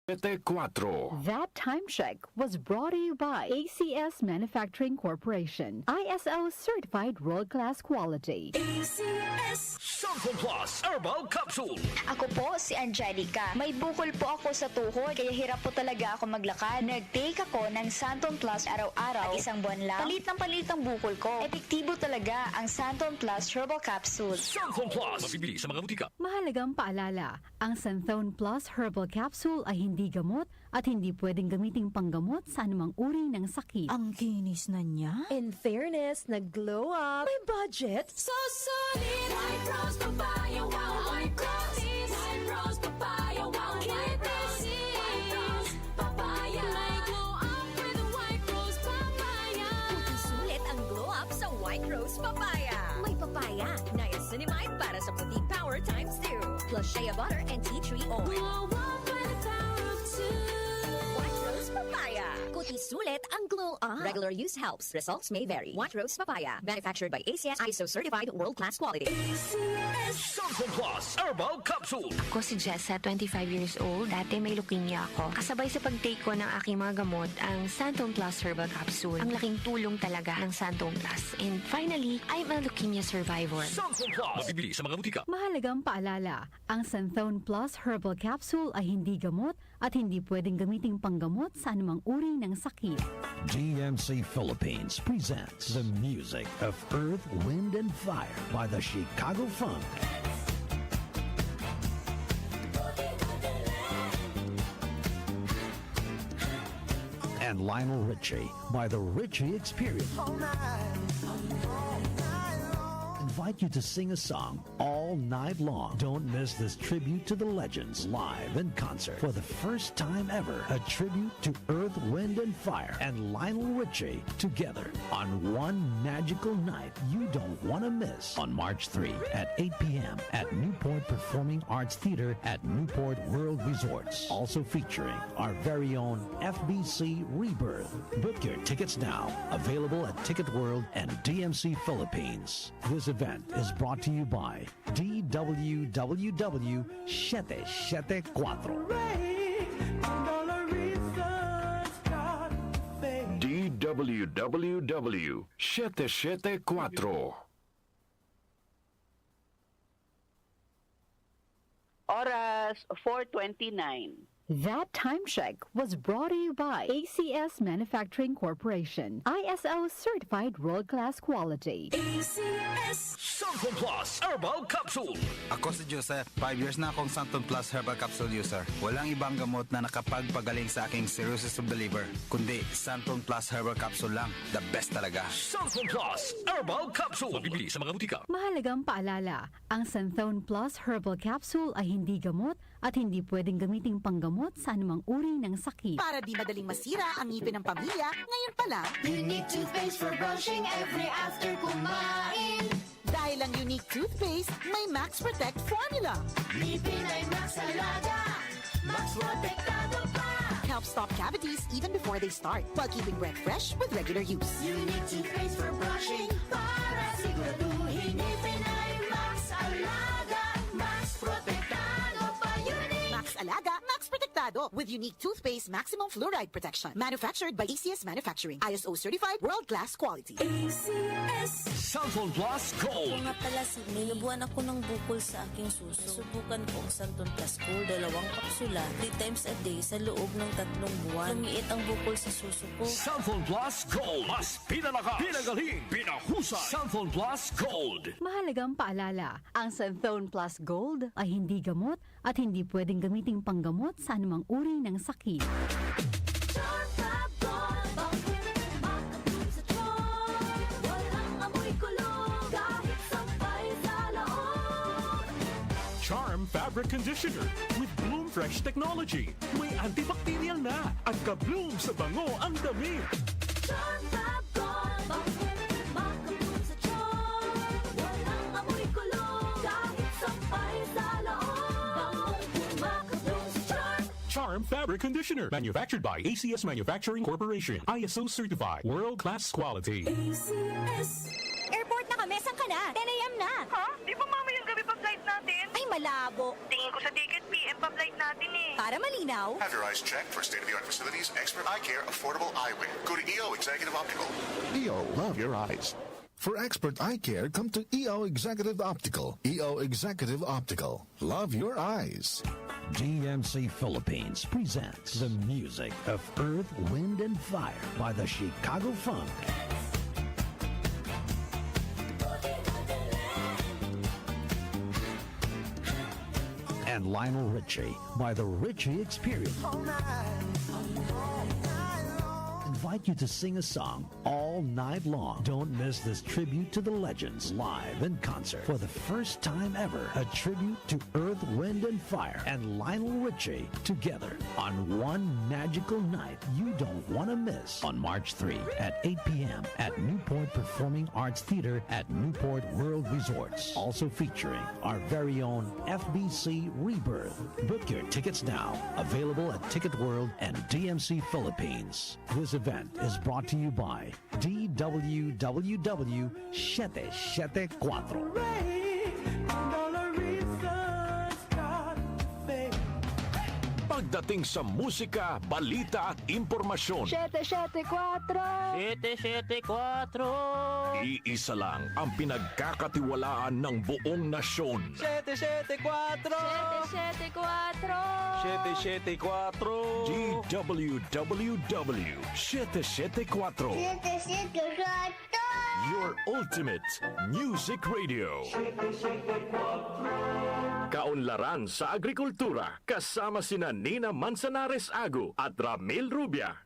4. That time check was brought to you by ACS Manufacturing Corporation. ISO certified world-class quality. ACS Santon Plus Herbal Capsule. Ako po si Angelica. May bukol po ako sa tuhod, kaya hirap po talaga ako maglakad. Nag-take ako ng Santon Plus araw-araw at isang buwan lang. Palit ang bukol ko. Epektibo talaga ang Santon Plus Herbal Capsule. Santon Plus. Mabibili sa mga butika. Mahalagang paalala, ang Santhone Plus Herbal Capsule ay hindi gamot at hindi pwedeng gamiting panggamot sa anumang uri ng sakit. Ang kinis na niya. In fairness, nag-glow up. May budget. So solid. White Rose Papaya, wow. White Rose. White Rose Papaya, wow. White Rose. White Rose Papaya. May glow up with White Rose Papaya. Sulit ang glow up sa White Rose Papaya. May papaya, niacinamide para sa puti power times 2. Plus shea butter and tea tree oil. Glow up with the power of 2. White Rose Papaya. Kuti sulit ang glow up. Regular use helps. Results may vary. White Rose Papaya. Manufactured by ACS ISO certified world-class quality. Santon Plus Herbal Capsule. Ako si Jessa, 25 years old. Dati may leukemia ako. Kasabay sa pag-take ko ng aking mga gamot, ang Santon Plus Herbal Capsule. Ang laking tulong talaga ng Santon Plus. And finally, I'm a leukemia survivor. Santon Plus. Mabibili sa mga butika. Mahalagang paalala, ang Santhone Plus Herbal Capsule ay hindi gamot at hindi pwedeng gamiting panggamot sa anumang uri ng sakit. DMC Philippines presents the music of Earth, Wind, and Fire by the Chicago Funk. And Lionel Richie by the Richie Experience. Invite you to sing a song all night long. Don't miss this tribute to the legends live in concert. For the first time ever, a tribute to Earth, Wind, and Fire and Lionel Richie together on one magical night you don't want to miss. On March 3 at 8 p.m. at Newport Performing Arts Theater at Newport World Resorts. Also featuring our very own FBC Rebirth. Book your tickets now. Available at Ticket World and DMC Philippines. This event is brought to you by DWWW 774. DWWW 774. Oras 4:29. That time check was brought to you by ACS Manufacturing Corporation. ISO certified world-class quality. ACS Santon Plus Herbal Capsule. Ako si Joseph, 5 years na akong Santon Plus Herbal Capsule user. Walang ibang gamot na nakapagpagaling sa aking cirrhosis of the liver, kundi Santon Plus Herbal Capsule lang. The best talaga. Santon Plus Herbal Capsule. Mabibili sa mga butika. Mahalagang paalala, ang Santhone Plus Herbal Capsule ay hindi gamot at hindi pwedeng gamiting panggamot sa anumang uri ng sakit. Para di madaling masira ang ngipin ng pamilya, ngayon pa lang, Unique toothpaste for brushing every after kumain. dahil ang unique toothpaste, may Max Protect formula. Ngipin ay Max Alaga. Max Protektado pa. Helps stop cavities even before they start, while keeping breath fresh with regular use. Unique toothpaste for brushing para siguraduhin ngipin ay Max Alaga. Max Protektado pa. Unique. Max Alaga, Max Protectado with unique toothpaste maximum fluoride protection. Manufactured by ACS Manufacturing. ISO certified world-class quality. ACS Santon Plus Gold. Nga pala, Sidney, nabuhan ako ng bukol sa aking suso. Subukan ko ang Santon Plus Gold, 2 kapsula, 3 times a day sa loob ng 3 buwan. Lumiit ang bukol sa suso ko. Santon Plus Gold. Mas pinalakas, pinagaling, pinahusay. Santon Plus Gold. Mahalagang paalala, ang Santhone Plus Gold ay hindi gamot at hindi pwedeng gamiting panggamot sa anumang uri ng sakit. Charm Fabric Conditioner with Bloom Fresh Technology. May antibacterial na at ka-bloom sa bango ang damit. Charm Fabric Conditioner. Manufactured by ACS Manufacturing Corporation. ISO certified. World-class quality. ACS Airport na kami, saan ka na? 10 a.m. na. Ha? Di ba mamayang gabi pa flight flight natin? Ay, malabo. Tingin ko sa ticket PM pa flight natin eh. Para malinaw. Have your eyes checked for state-of-the-art facilities, expert eye care, affordable eyewear. Go to EO Executive Optical. EO, love your eyes. For expert eye care, come to EO Executive Optical. EO Executive Optical. Love your eyes. DMC Philippines presents the music of Earth, Wind, and Fire by the Chicago Funk. And Lionel Richie by the Richie Experience. Invite you to sing a song all night long. Don't miss this tribute to the legends live in concert. For the first time ever, a tribute to Earth, Wind, and Fire and Lionel Richie together on one magical night you don't want to miss. On March 3 at 8 p.m. at Newport Performing Arts Theater at Newport World Resorts. Also featuring our very own FBC Rebirth. Book your tickets now. Available at Ticket World and DMC Philippines. This event is brought to you by DWWW 774. Pagdating sa musika, balita at impormasyon, 774 774 iisa lang ang pinagkakatiwalaan ng buong nasyon. 774 774 DWWW 774. Your ultimate music radio. Kaunlaran sa agrikultura kasama sina Nina Manzanares Agu at Ramil Rubia.